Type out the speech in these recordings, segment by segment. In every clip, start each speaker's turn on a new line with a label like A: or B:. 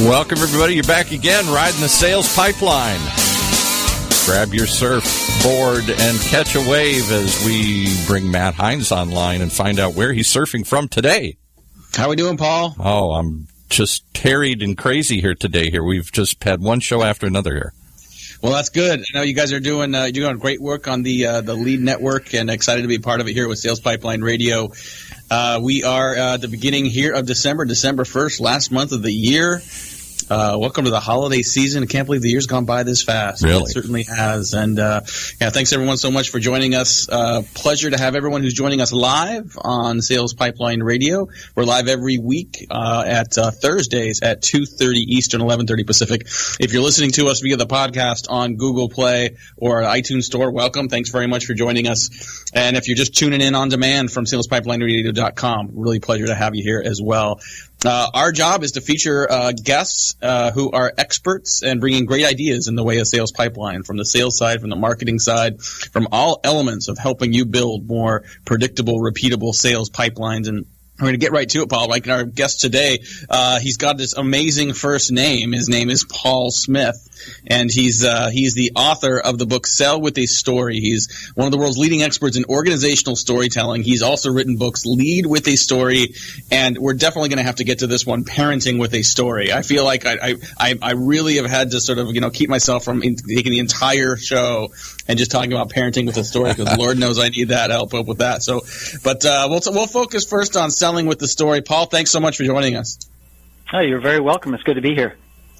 A: Welcome, everybody. You're back again, riding the sales pipeline. Grab your surfboard and catch a wave as we bring Matt Hines online and find out where he's surfing from today.
B: How are we doing, Paul?
A: Oh, I'm just harried and crazy here today. We've just had one show after another here.
B: Well, that's good. I know you guys are doing great work on the Lead Network, and excited to be part of it here with Sales Pipeline Radio. We are at the beginning here of December 1st, last month of the year. Welcome to the holiday season. I can't believe the year's gone by this fast.
A: Really?
B: It certainly has. And thanks everyone so much for joining us. Pleasure to have everyone who's joining us live on Sales Pipeline Radio. We're live every week at Thursdays at 2:30 Eastern, 11:30 Pacific. If you're listening to us via the podcast on Google Play or iTunes Store, welcome. Thanks very much for joining us. And if you're just tuning in on demand from SalesPipelineRadio.com, really pleasure to have you here as well. Our job is to feature guests who are experts and bringing great ideas in the way of sales pipeline, from the sales side, from the marketing side, from all elements of helping you build more predictable, repeatable sales pipelines. And we're going to get right to it, Paul. Like our guest today, he's got this amazing first name. His name is Paul Smith, and he's the author of the book Sell with a Story. He's one of the world's leading experts in organizational storytelling. He's also written books Lead with a Story, and we're definitely going to have to get to this one, Parenting with a Story. I feel like I really have had to sort of keep myself from taking the entire show and just talking about parenting with a story, because Lord knows I need that help with that. So, but we'll focus first on selling with the story. Paul, thanks so much for joining us.
C: Oh, you're very welcome. It's good to be here.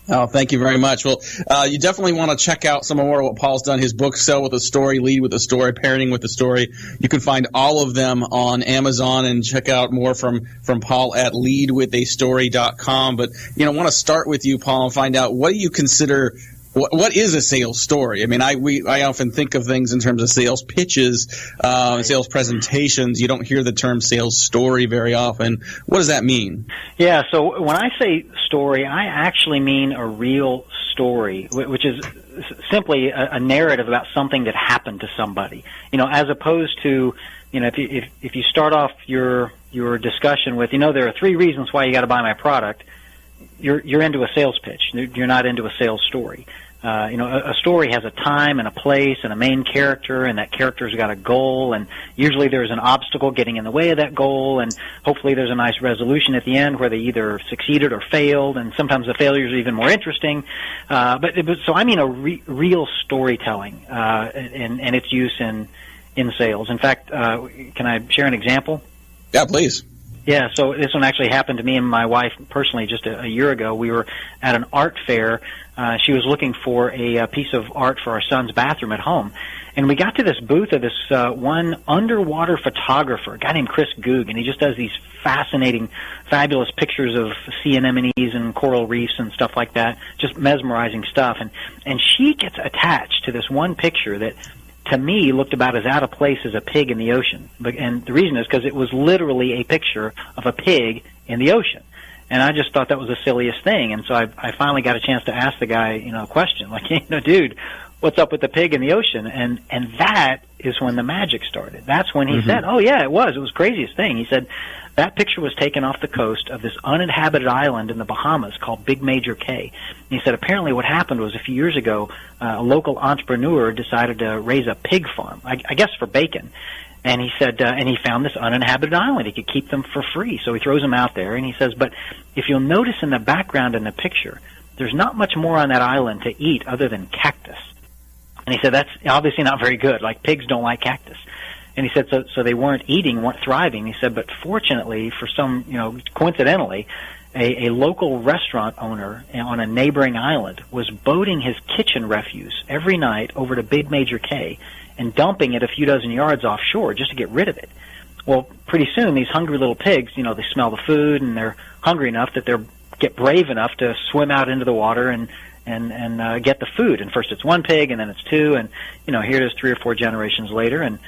B: Oh, thank you very much. Well, you definitely want to check out some more of what Paul's done. His book, Sell with a Story, Lead with a Story, Parenting with a Story. You can find all of them on Amazon, and check out more from Paul at leadwithastory.com. But, want to start with you, Paul, and find out, what do you consider – what is a sales story? I mean, I often think of things in terms of sales pitches, sales presentations. You don't hear the term sales story very often. What does that mean?
C: Yeah, so when I say story, I actually mean a real story, which is simply a narrative about something that happened to somebody. As opposed to, if you start off your discussion with, there are 3 reasons why you got to buy my product. You're into a sales pitch. You're not into a sales story. A story has a time and a place and a main character, and that character's got a goal, and usually there's an obstacle getting in the way of that goal, and hopefully there's a nice resolution at the end where they either succeeded or failed, and sometimes the failures are even more interesting. So I mean a real storytelling and its use in sales. In fact, can I share an example?
B: Yeah, please.
C: Yeah, so this one actually happened to me and my wife personally just a year ago. We were at an art fair. She was looking for a piece of art for our son's bathroom at home. And we got to this booth of this one underwater photographer, a guy named Chris Goog, and he just does these fascinating, fabulous pictures of sea anemones and coral reefs and stuff like that, just mesmerizing stuff. And she gets attached to this one picture that, to me, looked about as out of place as a pig in the ocean. And the reason is because it was literally a picture of a pig in the ocean. And I just thought that was the silliest thing. And so I finally got a chance to ask the guy, a question like, dude, what's up with the pig in the ocean? And that is when the magic started. That's when he said, oh, yeah, it was the craziest thing. He said, that picture was taken off the coast of this uninhabited island in the Bahamas called Big Major Cay. And he said apparently what happened was a few years ago, a local entrepreneur decided to raise a pig farm, I guess for bacon. And he said, and he found this uninhabited island. He could keep them for free. So he throws them out there, and he says, but if you'll notice in the background in the picture, there's not much more on that island to eat other than cactus. And he said, that's obviously not very good. Like, pigs don't like cactus. And he said, so they weren't eating, weren't thriving. He said, but fortunately, for some, coincidentally, a local restaurant owner on a neighboring island was boating his kitchen refuse every night over to Big Major Cay and dumping it a few dozen yards offshore just to get rid of it. Well, pretty soon, these hungry little pigs, they smell the food, and they're hungry enough that they get brave enough to swim out into the water and get the food. And first it's one pig, and then it's 2, and here it is 3 or 4 generations later, and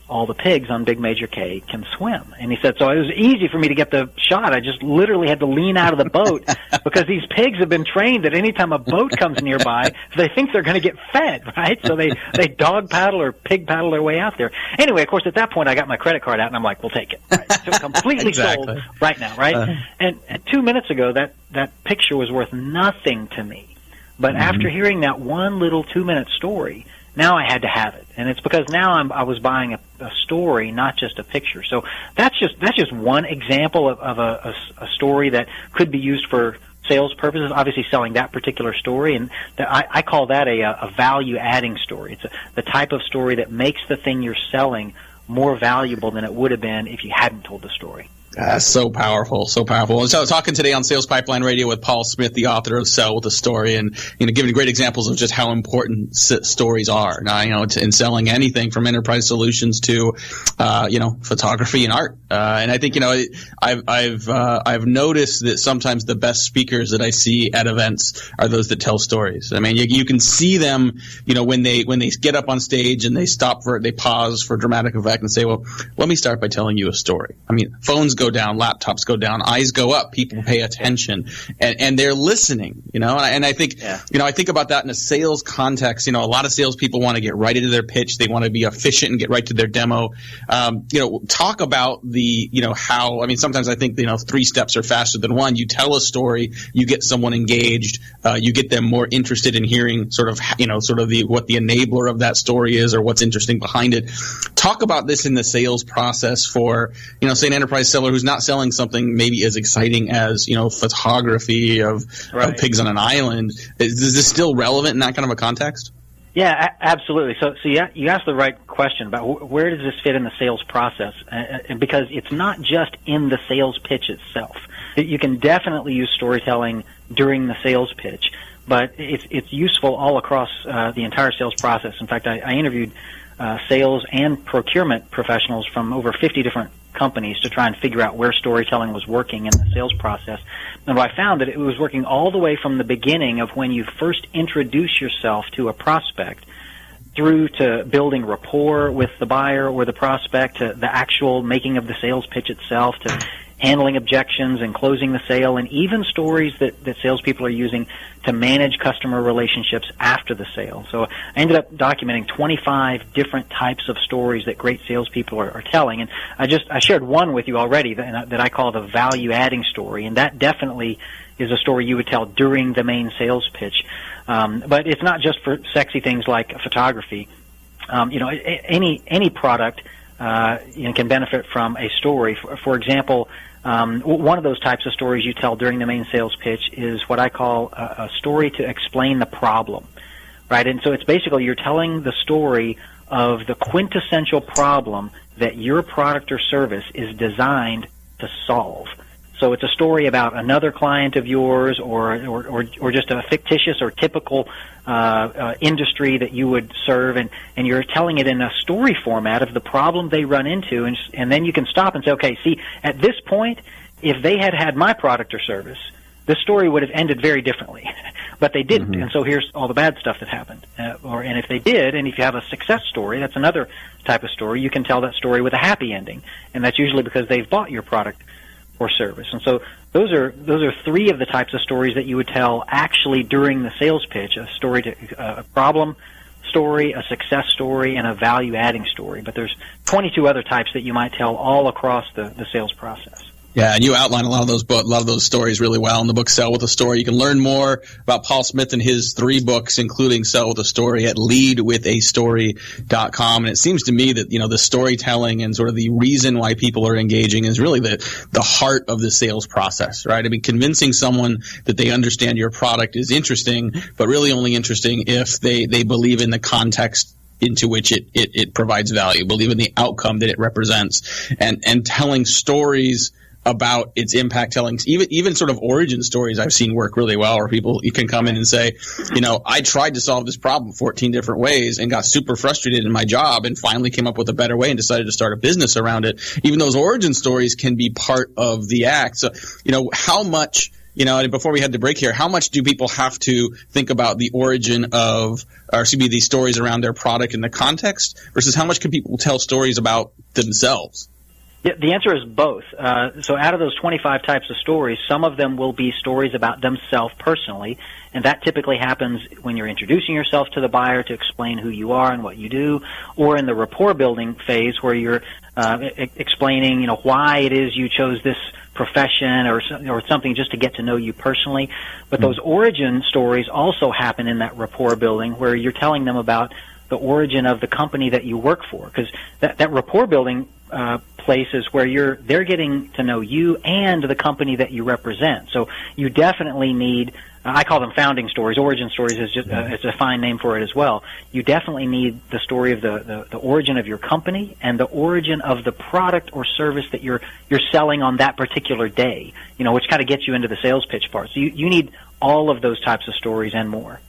C: all the pigs on Big Major K can swim. And he said, so it was easy for me to get the shot. I just literally had to lean out of the boat because these pigs have been trained that anytime a boat comes nearby, they think they're going to get fed, right? So they dog paddle or pig paddle their way out there. Anyway, of course, at that point, I got my credit card out, and I'm like, we'll take it. Right? So completely sold right now, right? And 2 minutes ago, that picture was worth nothing to me. But after hearing that one little 2-minute story, now I had to have it, and it's because now I was buying a story, not just a picture. So that's just one example of a story that could be used for sales purposes. Obviously, selling that particular story, and I call that a value-adding story. It's the type of story that makes the thing you're selling more valuable than it would have been if you hadn't told the story.
B: So powerful, so powerful. And so talking today on Sales Pipeline Radio with Paul Smith, the author of Sell with a Story, and giving great examples of just how important stories are. Now, in selling anything from enterprise solutions to, photography and art. And I think I've noticed that sometimes the best speakers that I see at events are those that tell stories. I mean, you can see them, when they get up on stage and they pause for dramatic effect and say, well, let me start by telling you a story. I mean, phones go down, laptops go down, eyes go up, people pay attention, and they're listening, and I think, I think about that in a sales context. A lot of salespeople want to get right into their pitch. They want to be efficient and get right to their demo. Talk about sometimes I think, 3 steps are faster than one. You tell a story, you get someone engaged, you get them more interested in hearing what the enabler of that story is or what's interesting behind it. Talk about this in the sales process for, say an enterprise seller who's not selling something maybe as exciting as, photography of pigs on an island. Is this still relevant in that kind of a context?
C: Yeah, absolutely. So you asked the right question about where does this fit in the sales process, and because it's not just in the sales pitch itself. You can definitely use storytelling during the sales pitch, but it's useful all across the entire sales process. In fact, I interviewed sales and procurement professionals from over 50 different companies to try and figure out where storytelling was working in the sales process. And I found that it was working all the way from the beginning of when you first introduce yourself to a prospect through to building rapport with the buyer or the prospect, to the actual making of the sales pitch itself, to handling objections and closing the sale, and even stories that salespeople are using to manage customer relationships after the sale. So I ended up documenting 25 different types of stories that great salespeople are telling, and I shared one with you already that I call the value-adding story, and that definitely is a story you would tell during the main sales pitch. But it's not just for sexy things like photography. Any product can benefit from a story. For example, one of those types of stories you tell during the main sales pitch is what I call a story to explain the problem, right? And so it's basically you're telling the story of the quintessential problem that your product or service is designed to solve. So it's a story about another client of yours or just a fictitious or typical industry that you would serve, and you're telling it in a story format of the problem they run into, and then you can stop and say, okay, see, at this point, if they had my product or service, this story would have ended very differently. But they didn't, and so here's all the bad stuff that happened. And if they did, and if you have a success story, that's another type of story, you can tell that story with a happy ending, and that's usually because they've bought your product or service. And so those are 3 of the types of stories that you would tell actually during the sales pitch: a problem story, a success story, and a value-adding story. But there's 22 other types that you might tell all across the sales process.
B: Yeah, and you outline a lot of those stories really well in the book Sell with a Story. You can learn more about Paul Smith and his 3 books, including Sell with a Story, at leadwithastory.com. And it seems to me that, the storytelling and sort of the reason why people are engaging is really the heart of the sales process, right? I mean, convincing someone that they understand your product is interesting, but really only interesting if they believe in the context into which it provides value, believe in the outcome that it represents, and telling stories about its impact, telling even sort of origin stories I've seen work really well, where you can come in and say, I tried to solve this problem 14 different ways and got super frustrated in my job and finally came up with a better way and decided to start a business around it. Even those origin stories can be part of the act. So, how much and before we had to break here, how much do people have to think about the origin of, these stories around their product in the context versus how much can people tell stories about themselves?
C: Yeah, the answer is both. So out of those 25 types of stories, some of them will be stories about themselves personally, and that typically happens when you're introducing yourself to the buyer to explain who you are and what you do, or in the rapport building phase where you're explaining, why it is you chose this profession or something just to get to know you personally. But those origin stories also happen in that rapport building where you're telling them about the origin of the company that you work for, because that rapport building places where they're getting to know you and the company that you represent. So you definitely need, I call them founding stories. Origin stories is just it's a fine name for it as well. You definitely need the story of the origin of your company and the origin of the product or service that you're selling on that particular day. Which kind of gets you into the sales pitch part. So you need all of those types of stories and more.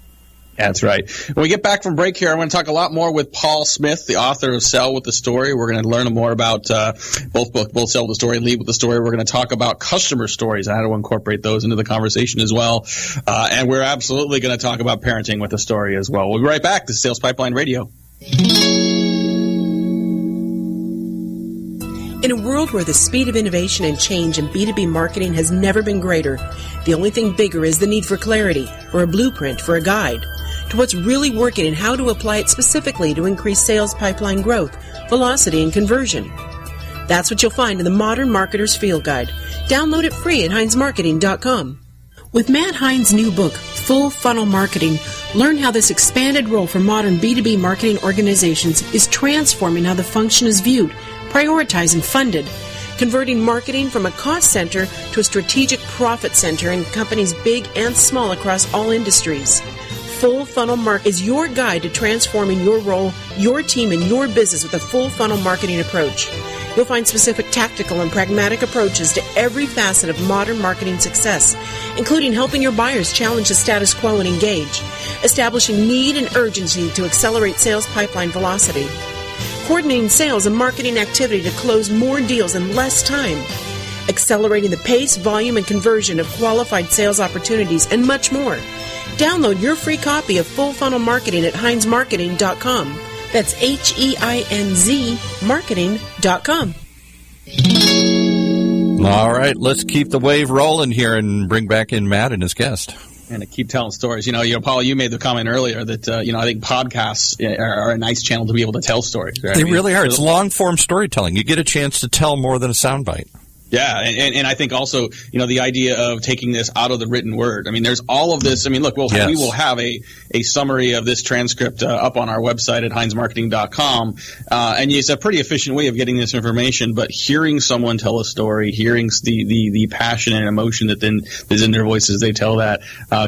B: That's right. When we get back from break here, I want to talk a lot more with Paul Smith, the author of Sell with the Story. We're going to learn more about both Sell with the Story and Lead with the Story. We're going to talk about customer stories and how to incorporate those into the conversation as well. And we're absolutely going to talk about parenting with the story as well. We'll be right back. This is Sales Pipeline Radio.
D: In a world where the speed of innovation and change in B2B marketing has never been greater, the only thing bigger is the need for clarity, or a blueprint, for a guide to what's really working and how to apply it specifically to increase sales pipeline growth, velocity, and conversion. That's what you'll find in the Modern Marketer's Field Guide. Download it free at HeinzMarketing.com. With Matt Heinz' new book, Full Funnel Marketing, learn how this expanded role for modern B2B marketing organizations is transforming how the function is viewed, prioritized, and funded, converting marketing from a cost center to a strategic profit center in companies big and small across all industries. Full Funnel Marketing is your guide to transforming your role, your team, and your business with a full funnel marketing approach. You'll find specific tactical and pragmatic approaches to every facet of modern marketing success, including helping your buyers challenge the status quo and engage, establishing need and urgency to accelerate sales pipeline velocity, coordinating sales and marketing activity to close more deals in less time, accelerating the pace, volume, and conversion of qualified sales opportunities, and much more. Download your free copy of Full Funnel Marketing at HeinzMarketing.com. That's HEINZ Marketing.com.
A: All right, let's keep the wave rolling here and bring back in Matt and his guest.
B: And to keep telling stories. Paul, you made the comment earlier that, I think podcasts are a nice channel to be able to tell stories. Right?
A: They really are. It's long-form storytelling. You get a chance to tell more than a soundbite.
B: Yeah, and I think also, the idea of taking this out of the written word. I mean, there's all of this. I mean, look, we will have a summary of this transcript up on our website at HeinzMarketing.com, and it's a pretty efficient way of getting this information. But hearing someone tell a story, hearing the passion and emotion that then is in their voices, they tell that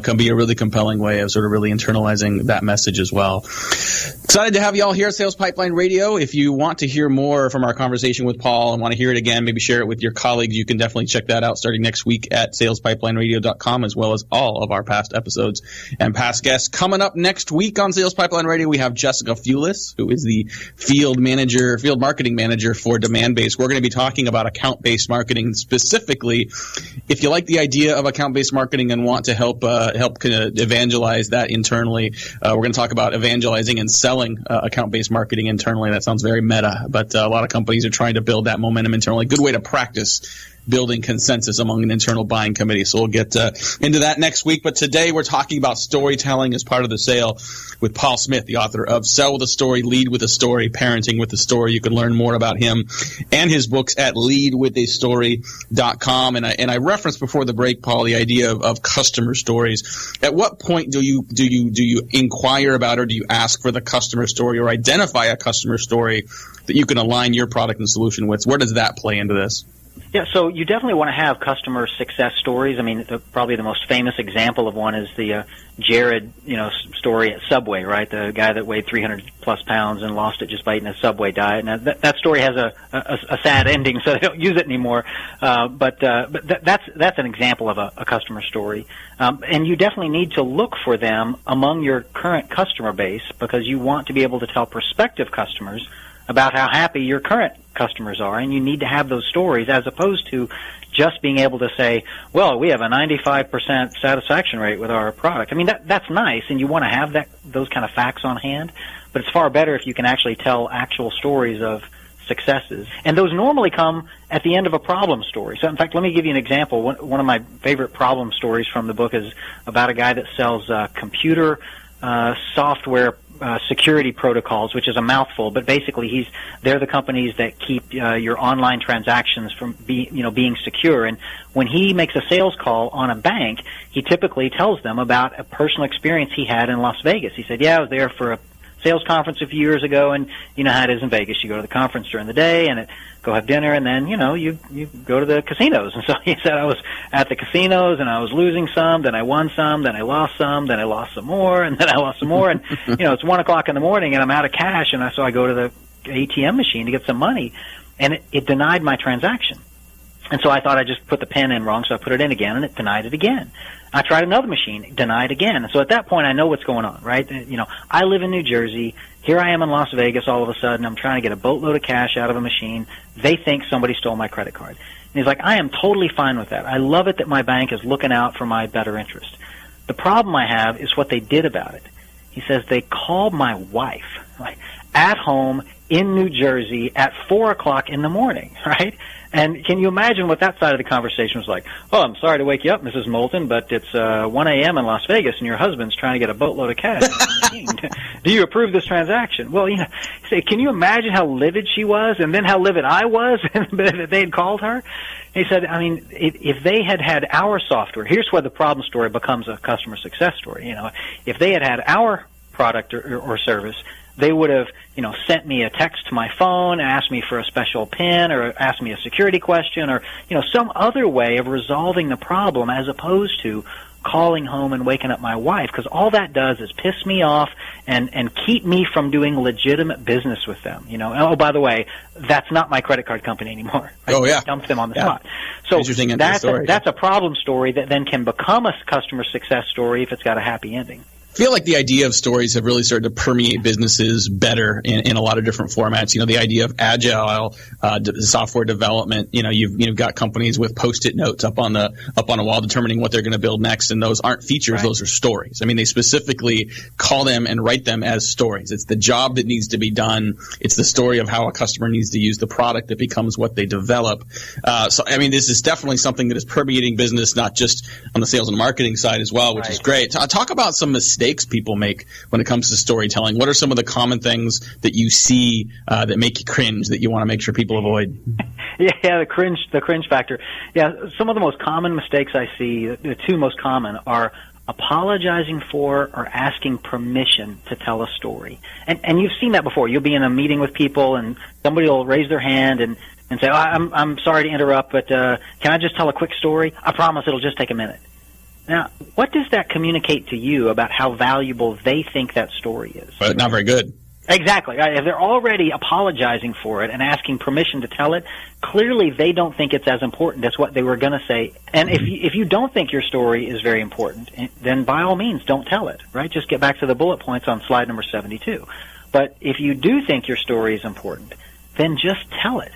B: can be a really compelling way of sort of really internalizing that message as well. Excited to have you all here at Sales Pipeline Radio. If you want to hear more from our conversation with Paul and want to hear it again, maybe share it with your colleagues, you can definitely check that out starting next week at SalesPipelineRadio.com, as well as all of our past episodes and past guests. Coming up next week on Sales Pipeline Radio, we have Jessica Fulis, who is the field marketing manager for Demandbase. We're going to be talking about account-based marketing specifically. If you like the idea of account-based marketing and want to help kind of evangelize that internally, we're going to talk about evangelizing and selling account-based marketing internally. That sounds very meta, but a lot of companies are trying to build that momentum internally. Good way to practice building consensus among an internal buying committee. So we'll get into that next week. But today we're talking about storytelling as part of the sale with Paul Smith, the author of Sell with a Story, Lead with a Story, Parenting with a Story. You can learn more about him and his books at leadwithastory.com. And I referenced before the break, Paul, the idea of customer stories. At what point do you inquire about, or do you ask for the customer story, or identify a customer story that you can align your product and solution with? Where does that play into this?
C: Yeah, so you definitely want to have customer success stories. I mean, probably the most famous example of one is the Jared, story at Subway, right? The guy that weighed 300-plus pounds and lost it just by eating a Subway diet. Now, that story has a sad ending, so they don't use it anymore. But that's an example of a customer story. And you definitely need to look for them among your current customer base, because you want to be able to tell prospective customers about how happy your current customers are, and you need to have those stories as opposed to just being able to say, well, we have a 95% satisfaction rate with our product. I mean, that's nice, and you want to have those kind of facts on hand, but it's far better if you can actually tell actual stories of successes. And those normally come at the end of a problem story. So, in fact, let me give you an example. One of my favorite problem stories from the book is about a guy that sells computer software security protocols, which is a mouthful, but basically they're the companies that keep your online transactions from being secure. And when he makes a sales call on a bank, he typically tells them about a personal experience he had in Las Vegas. He said, I was there for a sales conference a few years ago, and you know how it is in Vegas. You go to the conference during the day and go have dinner, and then you go to the casinos. And so he said, I was at the casinos and I was losing some, then I won some, then I lost some, then I lost some more, and then I lost some more, and it's 1 o'clock in the morning and I'm out of cash, and so I go to the ATM machine to get some money, and it denied my transaction. And so I thought I just put the pin in wrong, so I put it in again, and it denied it again. I tried another machine, denied again. And so at that point, I know what's going on, right? I live in New Jersey. Here I am in Las Vegas all of a sudden. I'm trying to get a boatload of cash out of a machine. They think somebody stole my credit card. And he's like, I am totally fine with that. I love it that my bank is looking out for my better interest. The problem I have is what they did about it. He says they called my wife, like, at home in New Jersey at 4 o'clock in the morning, right? And can you imagine what that side of the conversation was like? Oh, I'm sorry to wake you up, Mrs. Moulton, but it's 1 a.m. in Las Vegas, and your husband's trying to get a boatload of cash. Do you approve this transaction? Well, say, can you imagine how livid she was, and then how livid I was that they had called her? He said, I mean, if they had our software, here's where the problem story becomes a customer success story. If they had our product or service, they would have, sent me a text to my phone, asked me for a special PIN, or asked me a security question, or, some other way of resolving the problem, as opposed to calling home and waking up my wife, because all that does is piss me off and keep me from doing legitimate business with them. Oh, by the way, that's not my credit card company anymore. I dumped them on the spot. So that's a problem story that then can become a customer success story if it's got a happy ending.
B: I feel like the idea of stories have really started to permeate businesses better in a lot of different formats. The idea of agile software development. You've got companies with Post-it notes up on a wall determining what they're going to build next, and those aren't features; those are stories. I mean, they specifically call them and write them as stories. It's the job that needs to be done. It's the story of how a customer needs to use the product that becomes what they develop. So, I mean, this is definitely something that is permeating business, not just on the sales and marketing side as well, which is great. Talk about some mistakes people make when it comes to storytelling. What are some of the common things that you see that make you cringe that you want to make sure people avoid?
C: Yeah, the cringe factor. Yeah, some of the most common mistakes I see, the two most common, are apologizing for or asking permission to tell a story. And you've seen that before. You'll be in a meeting with people and somebody will raise their hand and say, I'm sorry to interrupt, but can I just tell a quick story? I promise it'll just take a minute. Now, what does that communicate to you about how valuable they think that story is?
B: But not very good.
C: Exactly. If they're already apologizing for it and asking permission to tell it, clearly they don't think it's as important as what they were going to say. And if you don't think your story is very important, then by all means don't tell it, right? Just get back to the bullet points on slide number 72. But if you do think your story is important, then just tell it,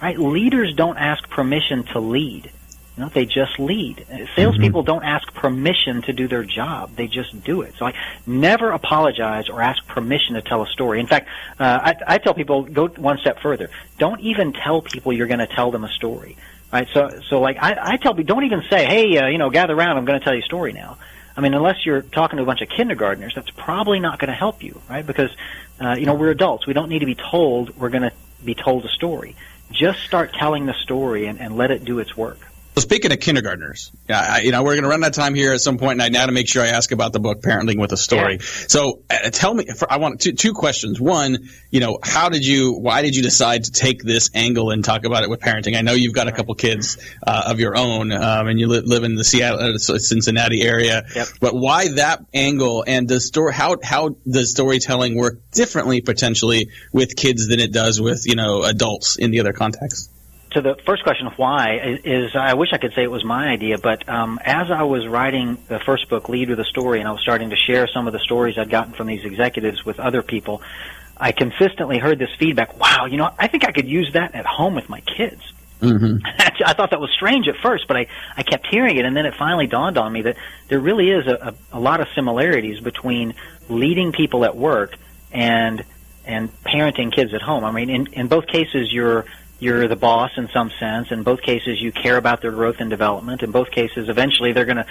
C: right? Leaders don't ask permission to lead. They just lead. Salespeople don't ask permission to do their job. They just do it. So never apologize or ask permission to tell a story. In fact, I tell people, go one step further. Don't even tell people you're going to tell them a story. Right? So I tell people, don't even say, hey, gather around, I'm going to tell you a story now. I mean, unless you're talking to a bunch of kindergartners, that's probably not going to help you, right? Because, we're adults. We don't need to be told we're going to be told a story. Just start telling the story and let it do its work.
B: So speaking of kindergartners, we're going to run out of time here at some point, and I now to make sure I ask about the book Parenting with a Story. Yeah. So tell me, I want two questions. One, why did you decide to take this angle and talk about it with parenting? I know you've got a couple kids of your own, and you live in the Seattle, Cincinnati area.
C: Yep.
B: But why that angle, and how does storytelling work differently potentially with kids than it does with adults in the other contexts?
C: To the first question of why is I wish I could say it was my idea, but as I was writing the first book, Lead with a Story, and I was starting to share some of the stories I'd gotten from these executives with other people, I consistently heard this feedback, wow, I think I could use that at home with my kids.
B: Mm-hmm.
C: I thought that was strange at first, but I kept hearing it, and then it finally dawned on me that there really is a lot of similarities between leading people at work and parenting kids at home. I mean, in both cases, you're the boss in some sense. In both cases, you care about their growth and development. In both cases, eventually they're going to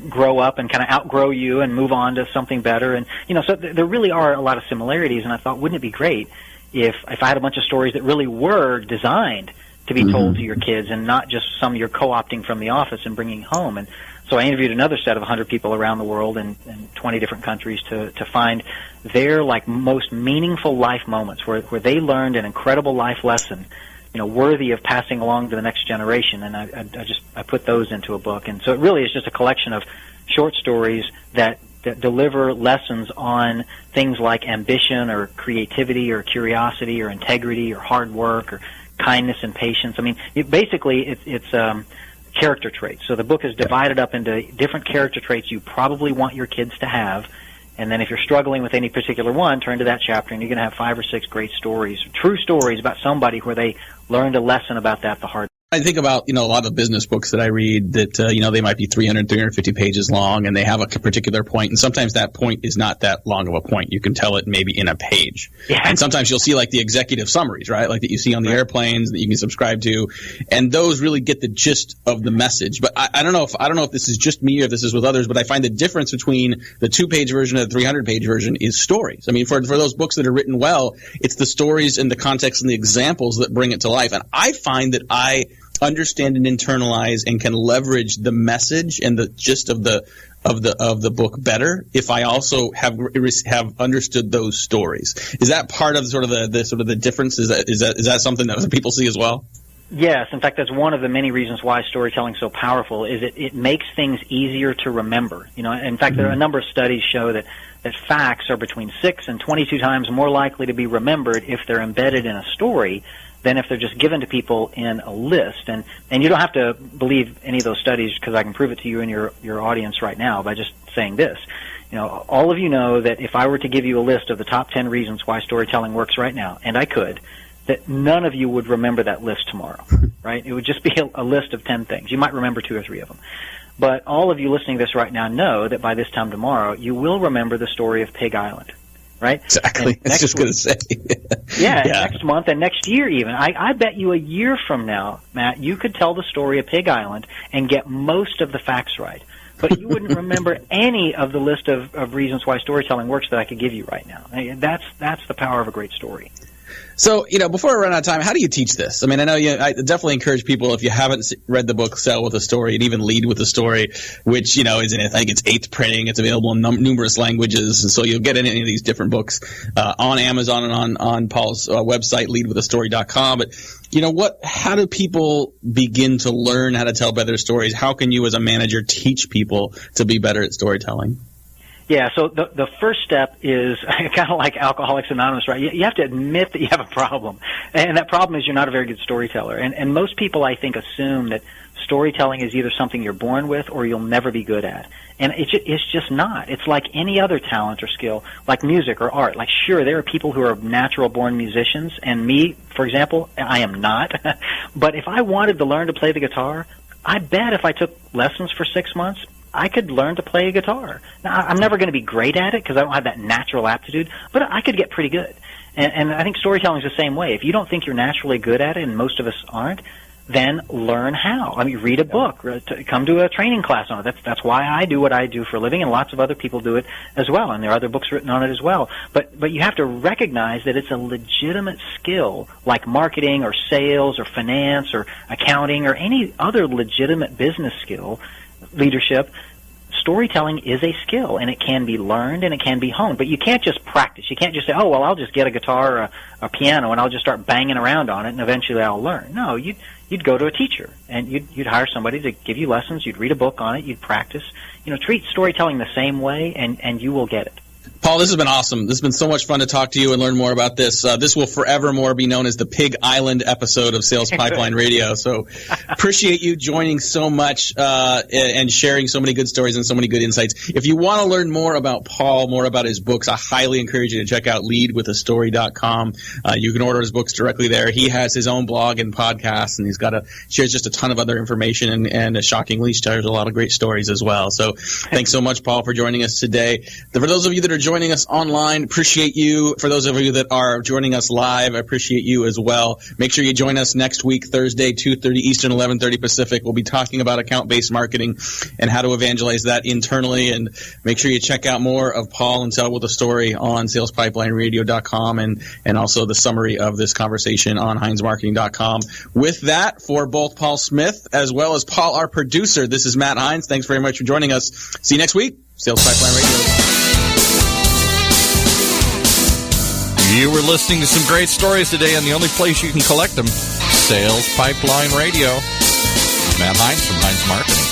C: grow up and kind of outgrow you and move on to something better. And so there really are a lot of similarities. And I thought, wouldn't it be great if I had a bunch of stories that really were designed to be told to your kids and not just some you're co-opting from the office and bringing home. And so I interviewed another set of 100 people around the world in 20 different countries to find their most meaningful life moments where they learned an incredible life lesson, worthy of passing along to the next generation. And I put those into a book. And so it really is just a collection of short stories that deliver lessons on things like ambition or creativity or curiosity or integrity or hard work or kindness and patience. I mean, it's character traits. So the book is divided up into different character traits you probably want your kids to have. And then if you're struggling with any particular one, turn to that chapter, and you're going to have 5 or 6 great stories, true stories about somebody where they learned a lesson about that the hard way.
B: I think about, a lot of business books that I read that, they might be 300, 350 pages long, and they have a particular point, and sometimes that point is not that long of a point. You can tell it maybe in a page.
C: Yeah.
B: And sometimes you'll see the executive summaries, right? Like that you see on the airplanes that you can subscribe to, and those really get the gist of the message. But I don't know if this is just me or if this is with others, but I find the difference between the 2-page version and the 300-page version is stories. I mean, for those books that are written well, it's the stories and the context and the examples that bring it to life. And I find that I understand and internalize and can leverage the message and the gist of the book better if I also have understood those stories. Is that part of the difference? Is that something that people see as well?
C: Yes. In fact, that's one of the many reasons why storytelling is so powerful. Is it makes things easier to remember. In fact, there are a number of studies show that facts are between 6 and 22 times more likely to be remembered if they're embedded in a story than if they're just given to people in a list. And you don't have to believe any of those studies because I can prove it to you and your audience right now by just saying this. All of you know that if I were to give you a list of the top 10 reasons why storytelling works right now, and I could, that none of you would remember that list tomorrow, right? It would just be a list of 10 things. You might remember 2 or 3 of them. But all of you listening to this right now know that by this time tomorrow, you will remember the story of Pig Island. Right?
B: Exactly. I was just going to say.
C: Yeah, next month and next year even. I bet you a year from now, Matt, you could tell the story of Pig Island and get most of the facts right. But you wouldn't remember any of the list of reasons why storytelling works that I could give you right now. That's the power of a great story.
B: So, before I run out of time, how do you teach this? I mean, I definitely encourage people, if you haven't read the book, Sell with a Story, and even Lead with a Story, which, is in, I think it's 8th printing. It's available in numerous languages. And so you'll get any of these different books on Amazon and on Paul's website, leadwithastory.com. But, how do people begin to learn how to tell better stories? How can you, as a manager, teach people to be better at storytelling?
C: Yeah, so the first step is kind of like Alcoholics Anonymous, right? You have to admit that you have a problem. And that problem is you're not a very good storyteller. And most people, I think, assume that storytelling is either something you're born with or you'll never be good at. And it's just not. It's like any other talent or skill, like music or art. Like, sure, there are people who are natural-born musicians, and me, for example, I am not. But if I wanted to learn to play the guitar, I bet if I took lessons for 6 months, I could learn to play a guitar. Now, I'm never going to be great at it because I don't have that natural aptitude, but I could get pretty good. And I think storytelling is the same way. If you don't think you're naturally good at it, and most of us aren't, then learn how. I mean, read a book, come to a training class on it. That's why I do what I do for a living, and lots of other people do it as well, and there are other books written on it as well. But you have to recognize that it's a legitimate skill, like marketing or sales or finance or accounting or any other legitimate business skill, leadership. Storytelling is a skill, and it can be learned and it can be honed. But you can't just practice. You can't just say, oh, well, I'll just get a guitar or a piano and I'll just start banging around on it and eventually I'll learn. No, you'd go to a teacher and you'd hire somebody to give you lessons. You'd read a book on it. You'd practice. Treat storytelling the same way and you will get it.
B: Paul, this has been awesome. This has been so much fun to talk to you and learn more about this. This will forevermore be known as the Pig Island episode of Sales Pipeline Radio. So appreciate you joining so much and sharing so many good stories and so many good insights. If you want to learn more about Paul, more about his books, I highly encourage you to check out leadwithastory.com. You can order his books directly there. He has his own blog and podcast, and he's shares just a ton of other information and shockingly shares a lot of great stories as well. So thanks so much, Paul, for joining us today. For those of you that are joining us online, appreciate you. For those of you that are joining us live, I appreciate you as well. Make sure you join us next week, Thursday, 2:30 Eastern, 11:30 Pacific. We'll be talking about account-based marketing and how to evangelize that internally. And make sure you check out more of Paul and Sell with a Story on SalesPipelineRadio.com and also the summary of this conversation on HeinzMarketing.com. With that, for both Paul Smith as well as Paul, our producer, this is Matt Heinz. Thanks very much for joining us. See you next week. Sales Pipeline Radio.
A: You were listening to some great stories today, and the only place you can collect them, Sales Pipeline Radio. Matt Heinz from Heinz Marketing.